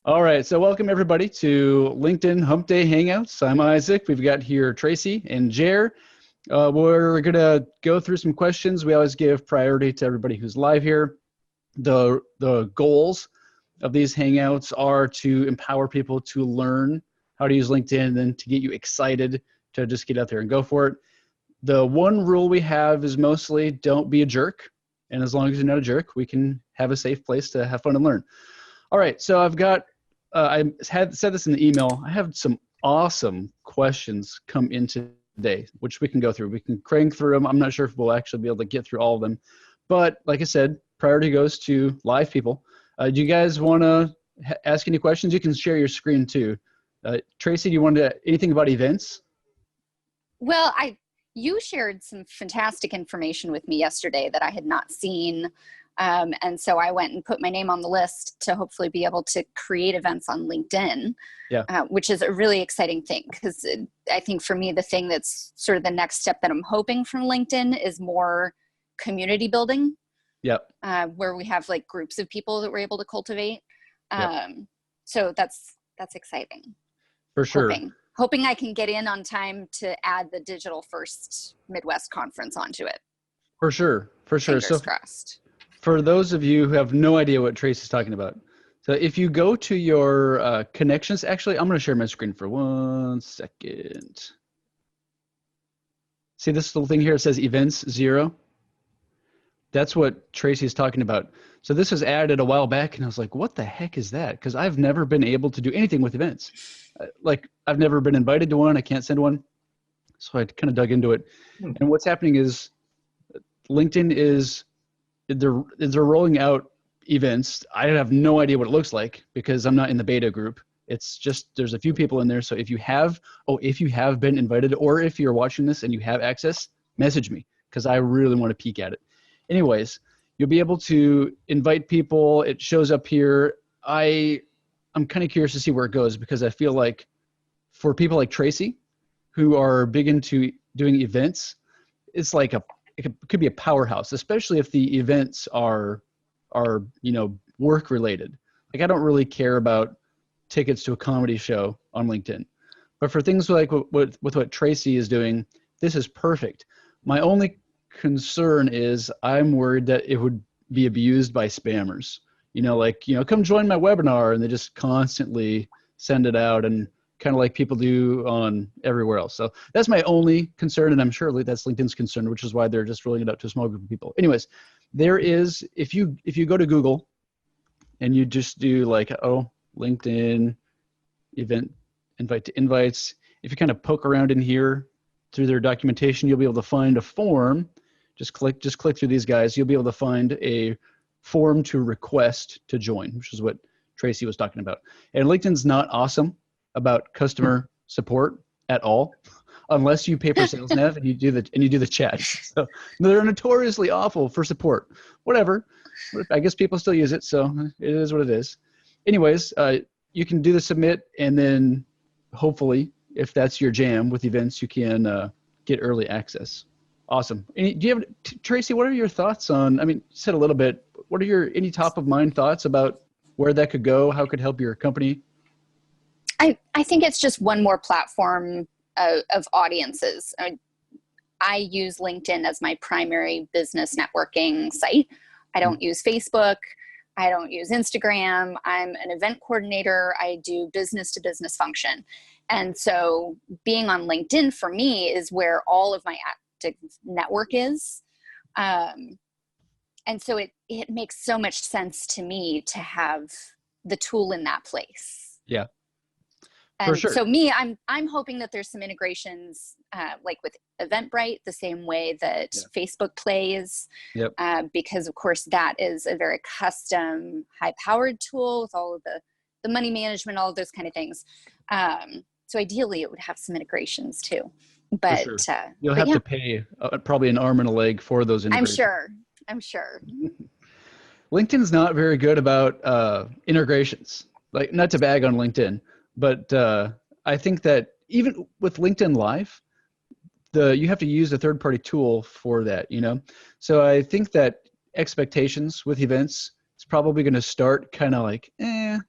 All right, so welcome everybody to LinkedIn Hump Day Hangouts. I'm Isaac. We've got here Tracy and Jer. We're going to go through some questions. We always give priority to everybody who's live here. The goals of these Hangouts are to empower people to learn how to use LinkedIn and then to get you excited to just get out there and go for it. The one rule we have is mostly don't be a jerk. And as long as you're not a jerk, we can have a safe place to have fun and learn. All right, so I've got I had said this in the email. I have some awesome questions come in today, which we can go through. We can crank through them. I'm not sure if we'll actually be able to get through all of them. But like I said, priority goes to live people. Do you guys want to ask any questions? You can share your screen too. Tracy, do you want to anything about events? Well, you shared some fantastic information with me yesterday that I had not seen. And so I went and put my name on the list to hopefully be able to create events on LinkedIn, which is a really exciting thing because I think for me, the thing that's sort of the next step that I'm hoping from LinkedIn is more community building, where we have like groups of people that we're able to cultivate. So that's exciting. For sure. Hoping I can get in on time to add the Digital First Midwest Conference onto it. For sure. Fingers crossed. For those of you who have no idea what Tracy's talking about, so if you go to your connections, actually, I'm going to share my screen for 1 second. See this little thing here? It says events 0. That's what Tracy's talking about. So this was added a while back, and I was like, what the heck is that? Because I've never been able to do anything with events. Like, I've never been invited to one. I can't send one. So I kind of dug into it. And what's happening is LinkedIn is... They're rolling out events. I have no idea what it looks like because I'm not in the beta group. It's just there's a few people in there. So if you have been invited or if you're watching this and you have access, message me because I really want to peek at it. Anyways, you'll be able to invite people. It shows up here. I'm kind of curious to see where it goes because I feel like for people like Tracy who are big into doing events, it's like it could be a powerhouse, especially if the events are work related. Like I don't really care about tickets to a comedy show on LinkedIn, but for things like with what Tracy is doing, this is perfect. My only concern is I'm worried that it would be abused by spammers. Come join my webinar, and they just constantly send it out and kind of like people do on everywhere else. So that's my only concern, and I'm sure that's LinkedIn's concern, which is why they're just rolling it out to a small group of people. Anyways, there is, if you go to Google and you just do like, LinkedIn event, invite to invites, if you kind of poke around in here through their documentation, you'll be able to find a form. Just click through these guys. You'll be able to find a form to request to join, which is what Tracy was talking about. And LinkedIn's not awesome about customer support at all, unless you pay for sales nav and you do the chat. So they're notoriously awful for support. Whatever. I guess people still use it, so it is what it is. Anyways, you can do the submit, and then hopefully, if that's your jam with events, you can get early access. Awesome. Tracy, what are your thoughts on, you said a little bit, what are any top of mind thoughts about where that could go, how it could help your company? I think it's just one more platform of audiences. I use LinkedIn as my primary business networking site. I don't use Facebook. I don't use Instagram. I'm an event coordinator. I do business to business function. And so being on LinkedIn for me is where all of my active network is. And so it makes so much sense to me to have the tool in that place. Yeah. And sure. So I'm hoping that there's some integrations like with Eventbrite, the same way that Facebook plays, because of course that is a very custom, high-powered tool with all of the money management, all of those kind of things. So ideally, it would have some integrations too. But sure. You'll have to pay probably an arm and a leg for those integrations. I'm sure. LinkedIn's not very good about integrations. Like, not to bag on LinkedIn, but I think that even with LinkedIn Live, you have to use a third-party tool for that, So I think that expectations with events is probably going to start kind of like,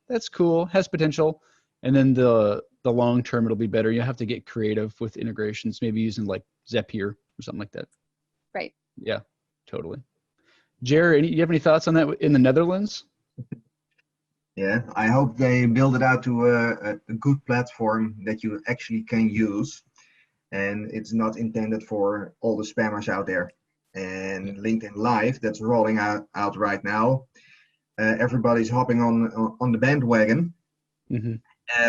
that's cool, has potential. And then the long term, it'll be better. You have to get creative with integrations, maybe using like Zapier or something like that. Right. Yeah, totally. Jerry, you have any thoughts on that in the Netherlands? Yeah, I hope they build it out to a good platform that you actually can use, and it's not intended for all the spammers out there. And LinkedIn Live, that's rolling out right now. Everybody's hopping on the bandwagon,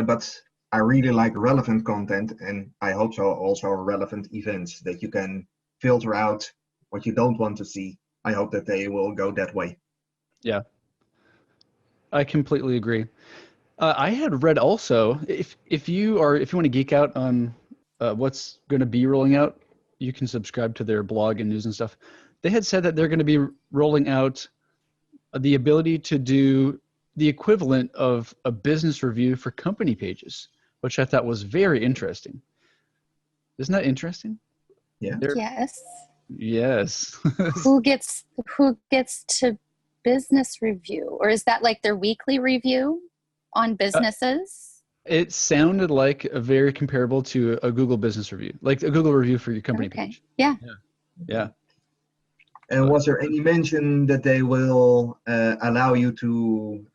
but I really like relevant content, and I hope so also relevant events that you can filter out what you don't want to see. I hope that they will go that way. Yeah, I completely agree. I had read also, if you want to geek out on what's going to be rolling out, you can subscribe to their blog and news and stuff. They had said that they're going to be rolling out the ability to do the equivalent of a business review for company pages, which I thought was very interesting. Isn't that interesting? Yeah. Yes. Yes. Who gets to business review, or is that like their weekly review on businesses? It sounded like a very comparable to a Google business review, like a Google review for your company page. Yeah. And was there any mention that they will allow you to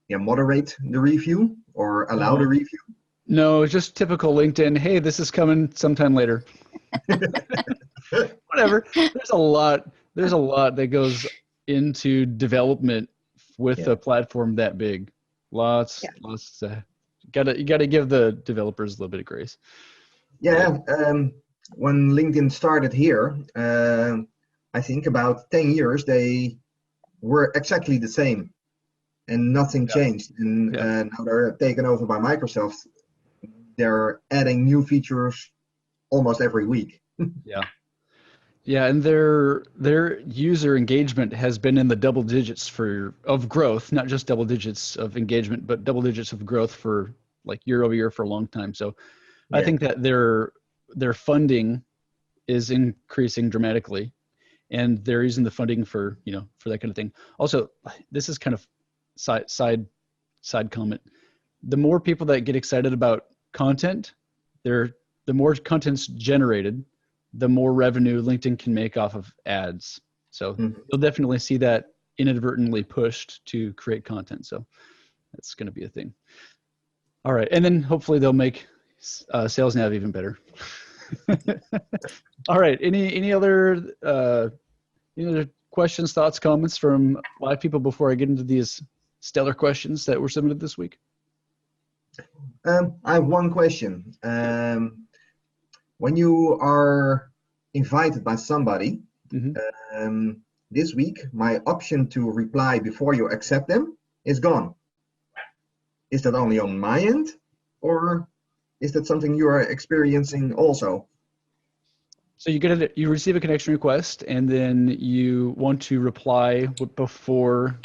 moderate the review or allow the review? No, it's just typical LinkedIn. Hey, this is coming sometime later. Whatever. There's a lot that goes into development with a platform that big. Lots. You gotta give the developers a little bit of grace. Yeah. When LinkedIn started here, I think about 10 years, they were exactly the same and nothing changed. And now they're taken over by Microsoft. They're adding new features almost every week. Yeah, and their user engagement has been in the double digits of growth, not just double digits of engagement, but double digits of growth for like year over year for a long time. So I think that their funding is increasing dramatically, and they're using the funding for that kind of thing. Also, this is kind of side comment. The more people that get excited about content, the more content's generated, the more revenue LinkedIn can make off of ads. So you'll definitely see that inadvertently pushed to create content. So that's going to be a thing. All right. And then hopefully they'll make Sales Nav even better. All right. Any other questions, thoughts, comments from live people before I get into these stellar questions that were submitted this week? I have one question. When you are invited by somebody, this week, my option to reply before you accept them is gone. Is that only on my end, or is that something you are experiencing also? So you receive a connection request, and then you want to reply before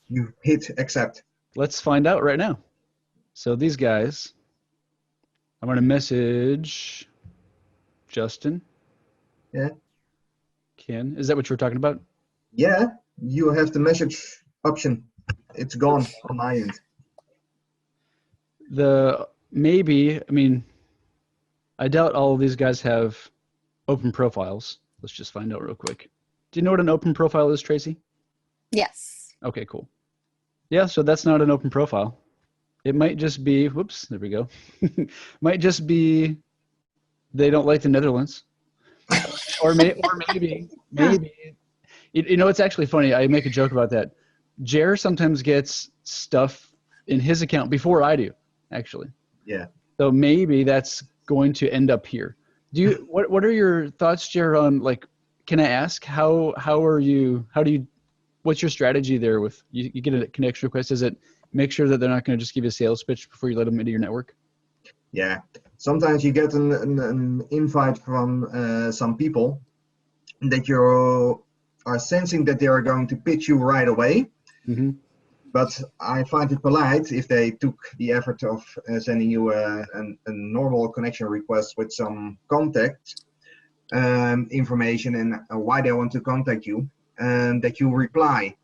you hit accept. Let's find out right now. So these guys, I'm going to message Justin. Yeah. Ken, is that what you were talking about? Yeah, you have the message option. It's gone on my end. I doubt all of these guys have open profiles. Let's just find out real quick. Do you know what an open profile is, Tracy? Yes. Okay, cool. Yeah, so that's not an open profile. It might just be, whoops, there we go. Might just be they don't like the Netherlands. or maybe. It's actually funny. I make a joke about that. Jer sometimes gets stuff in his account before I do, actually. Yeah. So maybe that's going to end up here. What are your thoughts, Jer, on, like, can I ask what's your strategy there with you get a connection request? Is it make sure that they're not going to just give you a sales pitch before you let them into your network? Yeah. Sometimes you get an invite from some people that you are sensing that they are going to pitch you right away. Mm-hmm. But I find it polite if they took the effort of sending you a normal connection request with some contact information and why they want to contact you, and that you reply.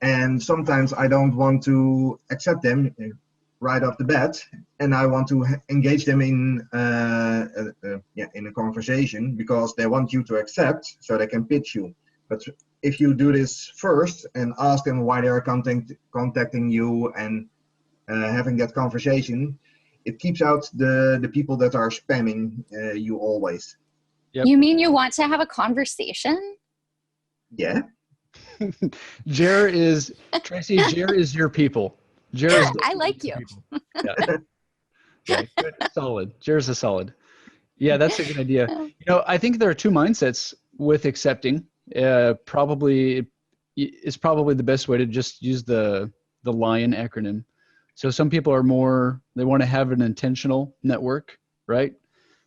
And sometimes I don't want to accept them right off the bat, and I want to engage them in in a conversation because they want you to accept, so they can pitch you. But if you do this first and ask them why they are contacting you and having that conversation, it keeps out the people that are spamming you always. Yep. You mean you want to have a conversation? Yeah. Tracy, Jer is your people. Jer is I like you. Yeah. Yeah, good. Solid. Jer's a solid. Yeah, that's a good idea. You know, I think there are two mindsets with accepting. Probably is probably the best way to just use the LION acronym. So some people are more, they want to have an intentional network, right?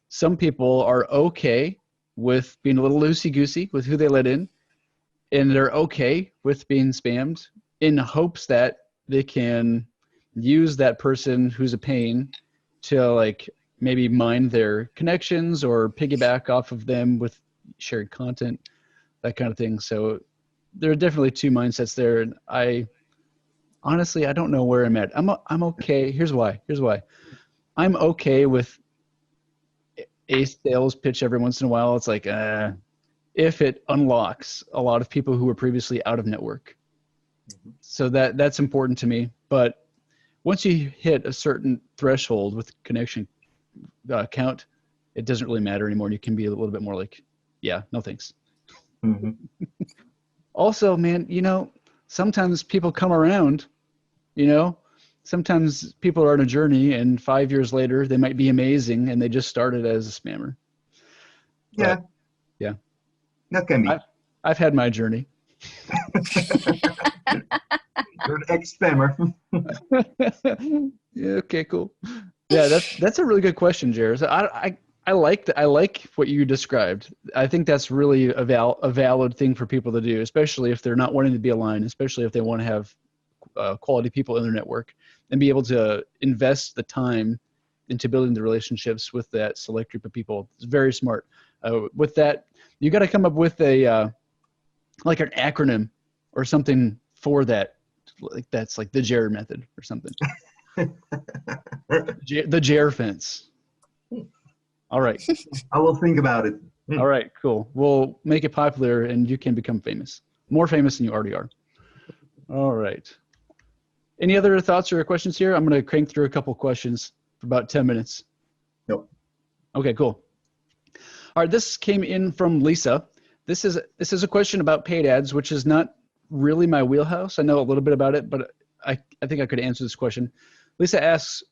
Some people are okay with being a little loosey-goosey with who they let in, and they're okay with being spammed in hopes that they can use that person who's a pain to like maybe mine their connections or piggyback off of them with shared content, that kind of thing. So there are definitely two mindsets there. And I honestly don't know where I'm at. I'm okay. Here's why. I'm okay with a sales pitch every once in a while. It's like, if it unlocks a lot of people who were previously out of network. So that's important to me. But once you hit a certain threshold with connection count, it doesn't really matter anymore. You can be a little bit more like, yeah, no thanks. Mm-hmm. Also, man, you know, sometimes people come around, you know, sometimes people are on a journey and 5 years later they might be amazing and they just started as a spammer. Yeah. But, yeah. That can be. I've had my journey. You're an ex-spammer. Yeah, okay, cool. Yeah, that's a really good question, Jared. So I like what you described. I think that's really a valid thing for people to do, especially if they're not wanting to be aligned, especially if they want to have quality people in their network and be able to invest the time into building the relationships with that select group of people. It's very smart. With that, you got to come up with a like an acronym or something for that. Like that's like the Jared method or something. The Jared fence. All right. I will think about it. All right, cool. We'll make it popular and you can become famous. More famous than you already are. All right. Any other thoughts or questions here? I'm going to crank through a couple questions for about 10 minutes. Nope. Okay, cool. All right, this came in from Lisa. This is a question about paid ads, which is not really my wheelhouse. I know a little bit about it, but I think I could answer this question. Lisa asks,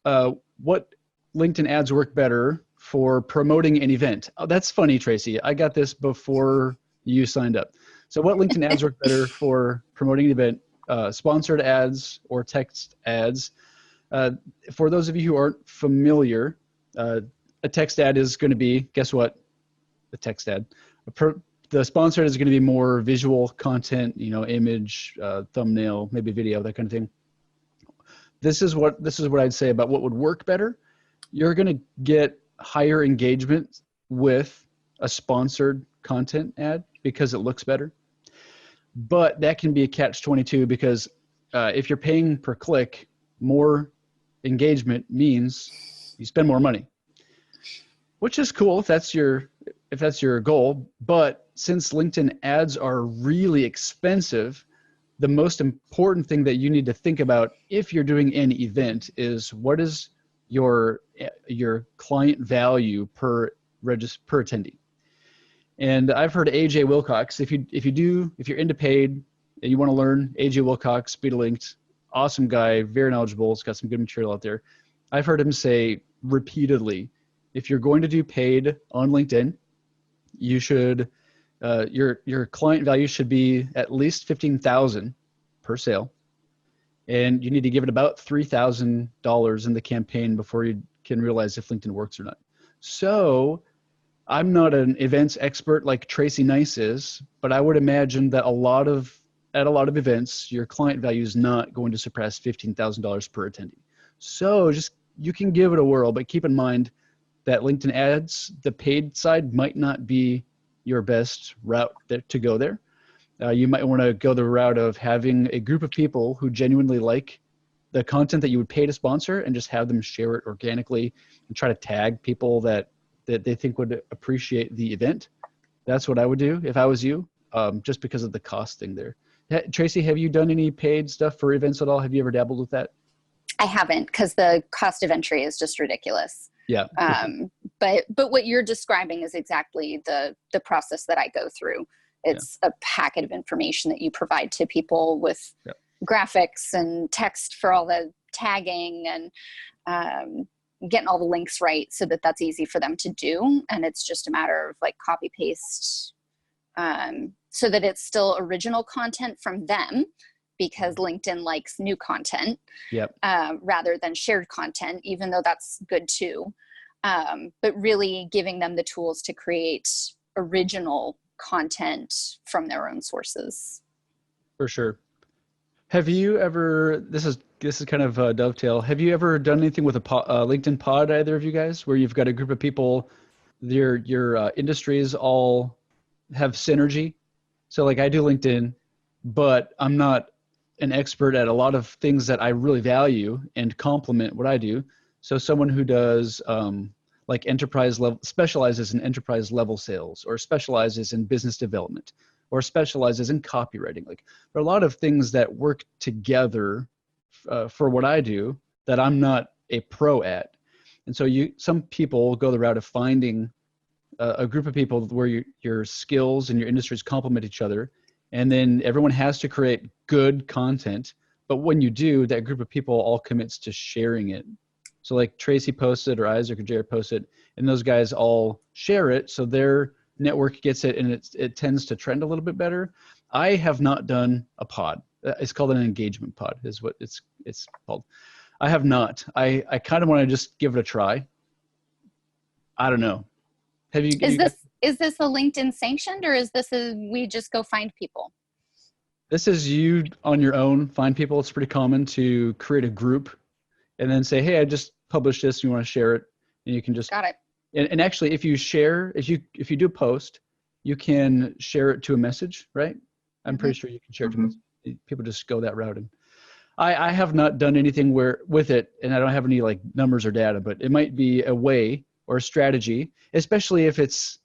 what LinkedIn ads work better for promoting an event? Oh, that's funny, Tracy. I got this before you signed up. So what LinkedIn ads work better for promoting an event? Sponsored ads or text ads? For those of you who aren't familiar, a text ad is going to be, guess what? The text ad. The sponsored is going to be more visual content, you know, image, thumbnail, maybe video, that kind of thing. This is what I'd say about what would work better. You're going to get higher engagement with a sponsored content ad because it looks better. But that can be a catch-22 because if you're paying per click, more engagement means you spend more money, which is cool if that's your goal. But since LinkedIn ads are really expensive, the most important thing that you need to think about if you're doing an event is what is your client value per attendee. And I've heard AJ Wilcox. If you're into paid and you want to learn, AJ Wilcox, Beta Linked, awesome guy, very knowledgeable. He's got some good material out there. I've heard him say repeatedly, if you're going to do paid on LinkedIn, you should your client value should be at least $15,000 per sale, and you need to give it about $3,000 in the campaign before you can realize if LinkedIn works or not. So I'm not an events expert like Tracy Nice is, but I would imagine that at a lot of events, your client value is not going to surpass $15,000 per attendee. So you can give it a whirl, but keep in mind that LinkedIn ads, the paid side might not be your best route to go there. You might want to go the route of having a group of people who genuinely like the content that you would pay to sponsor and just have them share it organically and try to tag people that they think would appreciate the event. That's what I would do if I was you, just because of the cost thing there. Tracy, have you done any paid stuff for events at all? Have you ever dabbled with that? I haven't, because the cost of entry is just ridiculous. Yeah. But what you're describing is exactly the process that I go through. It's a packet of information that you provide to people with graphics and text for all the tagging and getting all the links right so that that's easy for them to do. And it's just a matter of like copy paste so that it's still original content from them, because LinkedIn likes new content rather than shared content, even though that's good too. But really giving them the tools to create original content from their own sources. For sure. Have you ever, this is kind of a dovetail, have you ever done anything with a LinkedIn pod, either of you guys, where you've got a group of people, your industries all have synergy? So like I do LinkedIn, but I'm not an expert at a lot of things that I really value and complement what I do. So someone who does like enterprise level, specializes in enterprise level sales, or specializes in business development, or specializes in copywriting. Like there are a lot of things that work together for what I do that I'm not a pro at. And so some people go the route of finding a group of people where your skills and your industries complement each other. And then everyone has to create good content. But when you do, that group of people all commits to sharing it. So like Tracy posted, or Isaac or Jared posted, and those guys all share it. So their network gets it, and it tends to trend a little bit better. I have not done a pod. It's called an engagement pod is what it's called. I have not. I kind of want to just give it a try. I don't know. Have you? Is this a LinkedIn sanctioned, or is this we just go find people? This is you on your own find people. It's pretty common to create a group and then say, hey, I just published this. You want to share it? And you can just got it. And actually, if you share, if you do a post, you can share it to a message, right? I'm pretty sure you can share it to a message. People just go that route. And I have not done anything with it, and I don't have any like numbers or data, but it might be a way or a strategy, especially if it's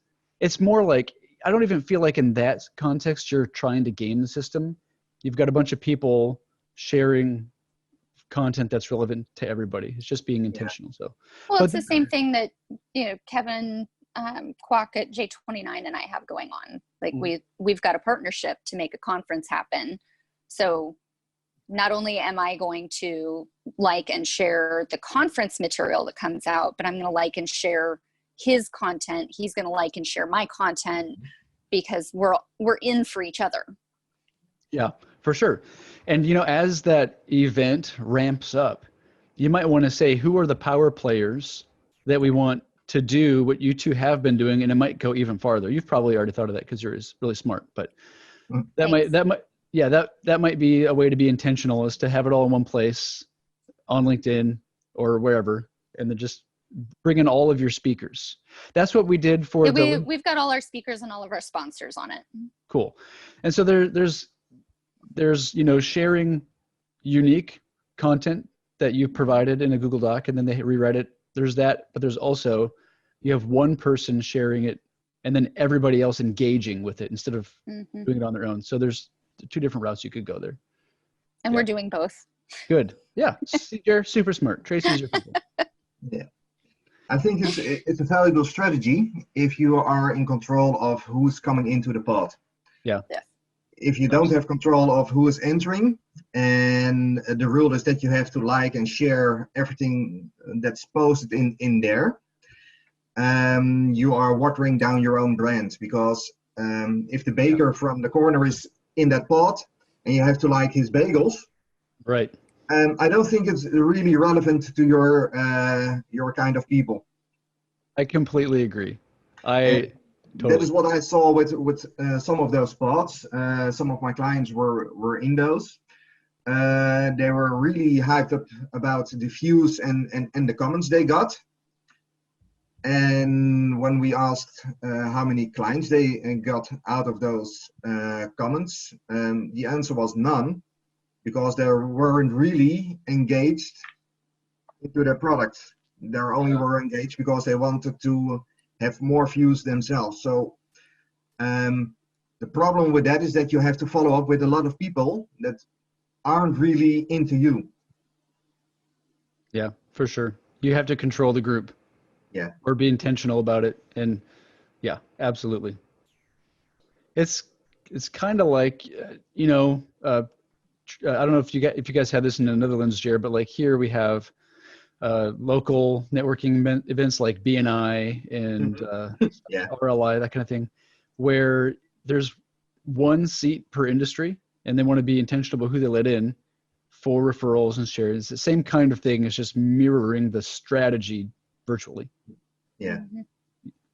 more like, I don't even feel like in that context you're trying to game the system. You've got a bunch of people sharing content that's relevant to everybody. It's just being intentional. So, well, it's the same thing that Kevin Kwok at J29 and I have going on. Like we've got a partnership to make a conference happen. So not only am I going to like and share the conference material that comes out, but I'm going to like and share his content. He's going to like and share my content, because we're in for each other. Yeah, for sure. And as that event ramps up, you might want to say, who are the power players that we want to do what you two have been doing, and it might go even farther. You've probably already thought of that because you're really smart, but that might be a way to be intentional, is to have it all in one place on LinkedIn or wherever, and then just bring in all of your speakers. That's what we did for we've got all our speakers and all of our sponsors on it. Cool. And so there's sharing unique content that you provided in a Google Doc, and then they rewrite it. There's that, but there's also, you have one person sharing it and then everybody else engaging with it instead of doing it on their own. So there's two different routes you could go there. And we're doing both. Good. Yeah. You're super smart. Tracy's your people. Yeah. I think it's a valuable strategy if you are in control of who's coming into the pod. Yeah. If you don't have control of who is entering, and the rule is that you have to like and share everything that's posted in there, you are watering down your own brand, because if the baker from the corner is in that pod and you have to like his bagels, right? I don't think it's really relevant to your kind of people. I completely agree. That is what I saw with some of those pods. Some of my clients were in those. They were really hyped up about the views and the comments they got. And when we asked how many clients they got out of those comments, the answer was none, because they weren't really engaged into their product. They only were engaged because they wanted to have more views themselves. So the problem with that is that you have to follow up with a lot of people that aren't really into you. Yeah, for sure. You have to control the group. Yeah. Or be intentional about it. And yeah, absolutely. It's kind of like, I don't know if you guys have this in the Netherlands, Jared, but like here we have local networking events like BNI and Yeah. RLI, that kind of thing, where there's one seat per industry, and they want to be intentional about who they let in for referrals and shares. It's the same kind of thing. It's just mirroring the strategy virtually. Yeah.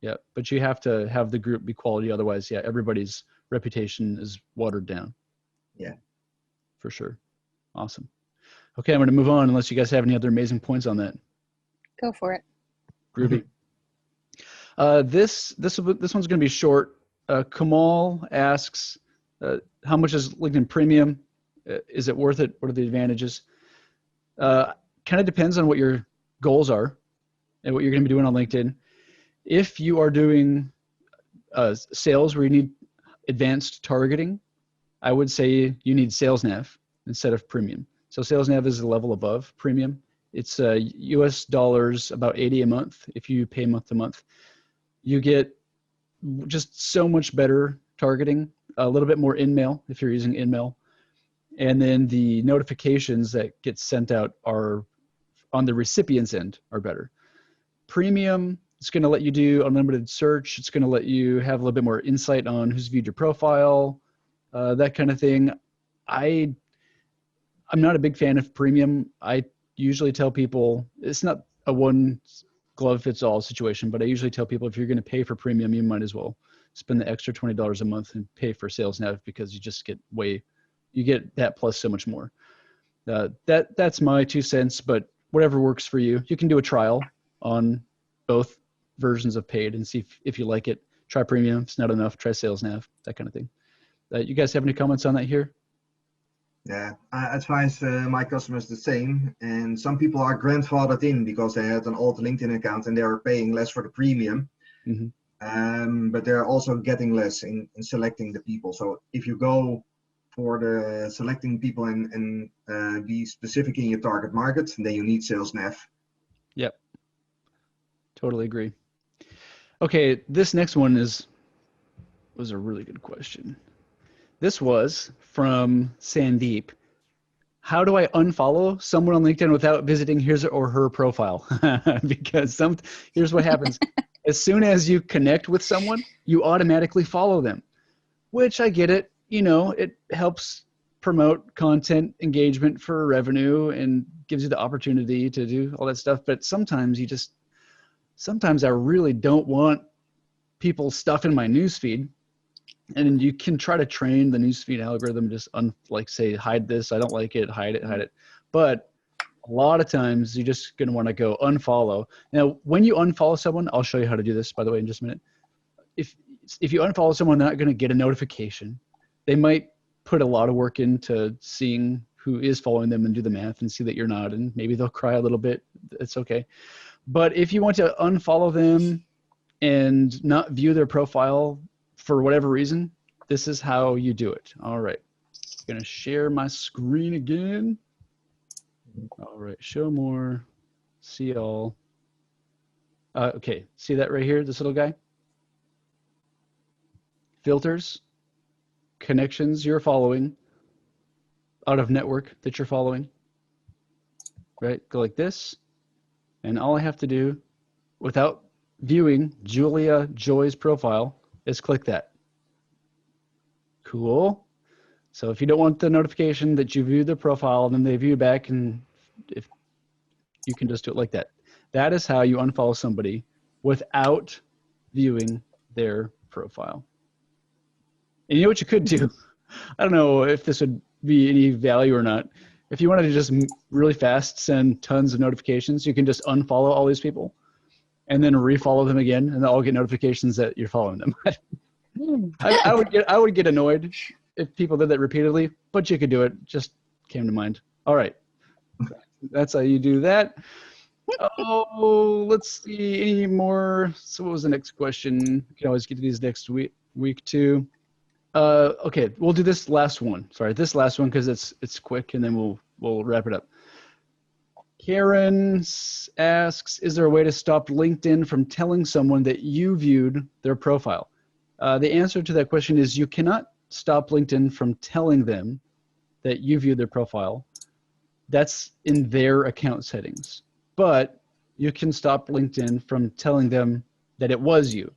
Yeah, but you have to have the group be quality. Otherwise, yeah, everybody's reputation is watered down. Yeah. For sure. Awesome. Okay, I'm going to move on unless you guys have any other amazing points on that. Go for it. Groovy. This one's going to be short. Kamal asks, how much is LinkedIn Premium? Is it worth it? What are the advantages? Kind of depends on what your goals are and what you're going to be doing on LinkedIn. If you are doing sales where you need advanced targeting, I would say you need Sales Nav instead of Premium. So Sales Nav is a level above Premium. It's US dollars, about 80 a month. If you pay month to month, you get just so much better targeting, a little bit more InMail if you're using InMail. And then the notifications that get sent out are on the recipient's end are better. Premium, it's going to let you do unlimited search. It's going to let you have a little bit more insight on who's viewed your profile, that kind of thing. I'm not a big fan of Premium. I usually tell people it's not a one glove fits all situation, but I usually tell people if you're going to pay for Premium, you might as well spend the extra $20 a month and pay for Sales Nav, because you just get you get that plus so much more. That's my 2 cents, but whatever works for you. You can do a trial on both versions of paid and see if you like it. Try Premium. If it's not enough, try Sales Nav, that kind of thing. You guys have any comments on that here? Yeah, I advise my customers the same. And some people are grandfathered in because they had an old LinkedIn account and they are paying less for the premium. Mm-hmm. But they're also getting less in selecting the people. So if you go for the selecting people and be specific in your target market, then you need Sales Nav. Yep. Totally agree. Okay, this next one was a really good question. This was from Sandeep. How do I unfollow someone on LinkedIn without visiting his or her profile? Because here's what happens. As soon as you connect with someone, you automatically follow them, which I get it. It helps promote content engagement for revenue and gives you the opportunity to do all that stuff. But sometimes I really don't want people stuff in my newsfeed. And you can try to train the newsfeed algorithm, just say, hide this, I don't like it, hide it. But a lot of times you're just going to want to go unfollow. Now, when you unfollow someone, I'll show you how to do this, by the way, in just a minute. If you unfollow someone, they're not going to get a notification. They might put a lot of work into seeing who is following them and do the math and see that you're not, and maybe they'll cry a little bit. It's okay. But if you want to unfollow them and not view their profile for whatever reason, this is how you do it. All right. I'm going to share my screen again. All right. Show more. See all. Okay. See that right here? This little guy? Filters. Connections you're following. Out of network that you're following. Right? Go like this. And all I have to do without viewing Julia Joy's profile is click that. Cool. So if you don't want the notification that you viewed the profile, then they view back, and if you can just do it like that. That is how you unfollow somebody without viewing their profile. And you know what you could do? I don't know if this would be any value or not. If you wanted to just really fast send tons of notifications, you can just unfollow all these people and then refollow them again, and they'll all get notifications that you're following them. I would get annoyed if people did that repeatedly, but you could do it. Just came to mind. All right. That's how you do that. Oh, let's see. Any more? So what was the next question? We can always get to these next week too. Okay, we'll do this last one. Sorry, this last one because it's quick, and then we'll wrap it up. Karen asks, is there a way to stop LinkedIn from telling someone that you viewed their profile? The answer to that question is you cannot stop LinkedIn from telling them that you viewed their profile. That's in their account settings. But you can stop LinkedIn from telling them that it was you.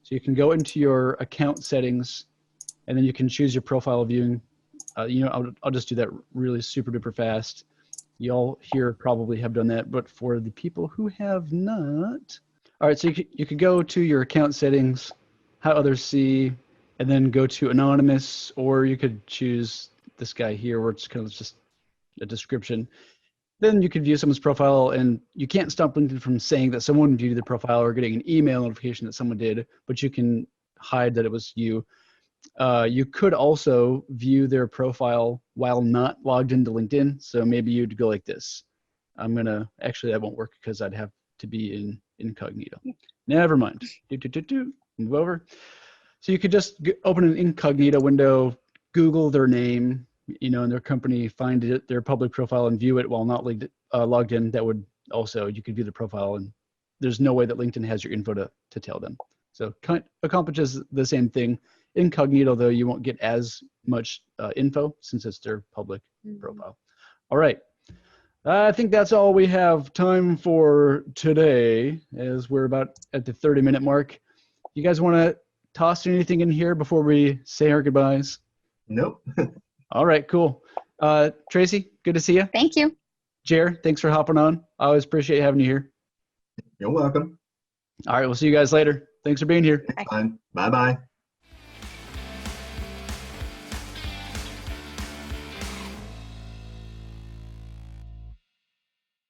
So you can go into your account settings, and then you can choose your profile viewing. I'll just do that really super duper fast. Y'all here probably have done that, but for the people who have not. All right, so you could go to your account settings, how others see, and then go to anonymous, or you could choose this guy here where it's kind of just a description. Then you could view someone's profile, and you can't stop LinkedIn from saying that someone viewed the profile or getting an email notification that someone did, but you can hide that it was you. You could also view their profile while not logged into LinkedIn. So maybe you'd go like this. Actually that won't work because I'd have to be in incognito. Never mind. Move over. So you could just open an incognito window, Google their name, and their company, find their public profile and view it while not logged in. That would also, you could view the profile, and there's no way that LinkedIn has your info to tell them. So accomplishes the same thing. Incognito, though, you won't get as much info since it's their public profile. All right. I think that's all we have time for today, as we're about at the 30-minute mark. You guys want to toss anything in here before we say our goodbyes? Nope. All right, cool. Tracy, good to see you. Thank you. Jer, thanks for hopping on. I always appreciate having you here. You're welcome. All right, we'll see you guys later. Thanks for being here. Bye-bye.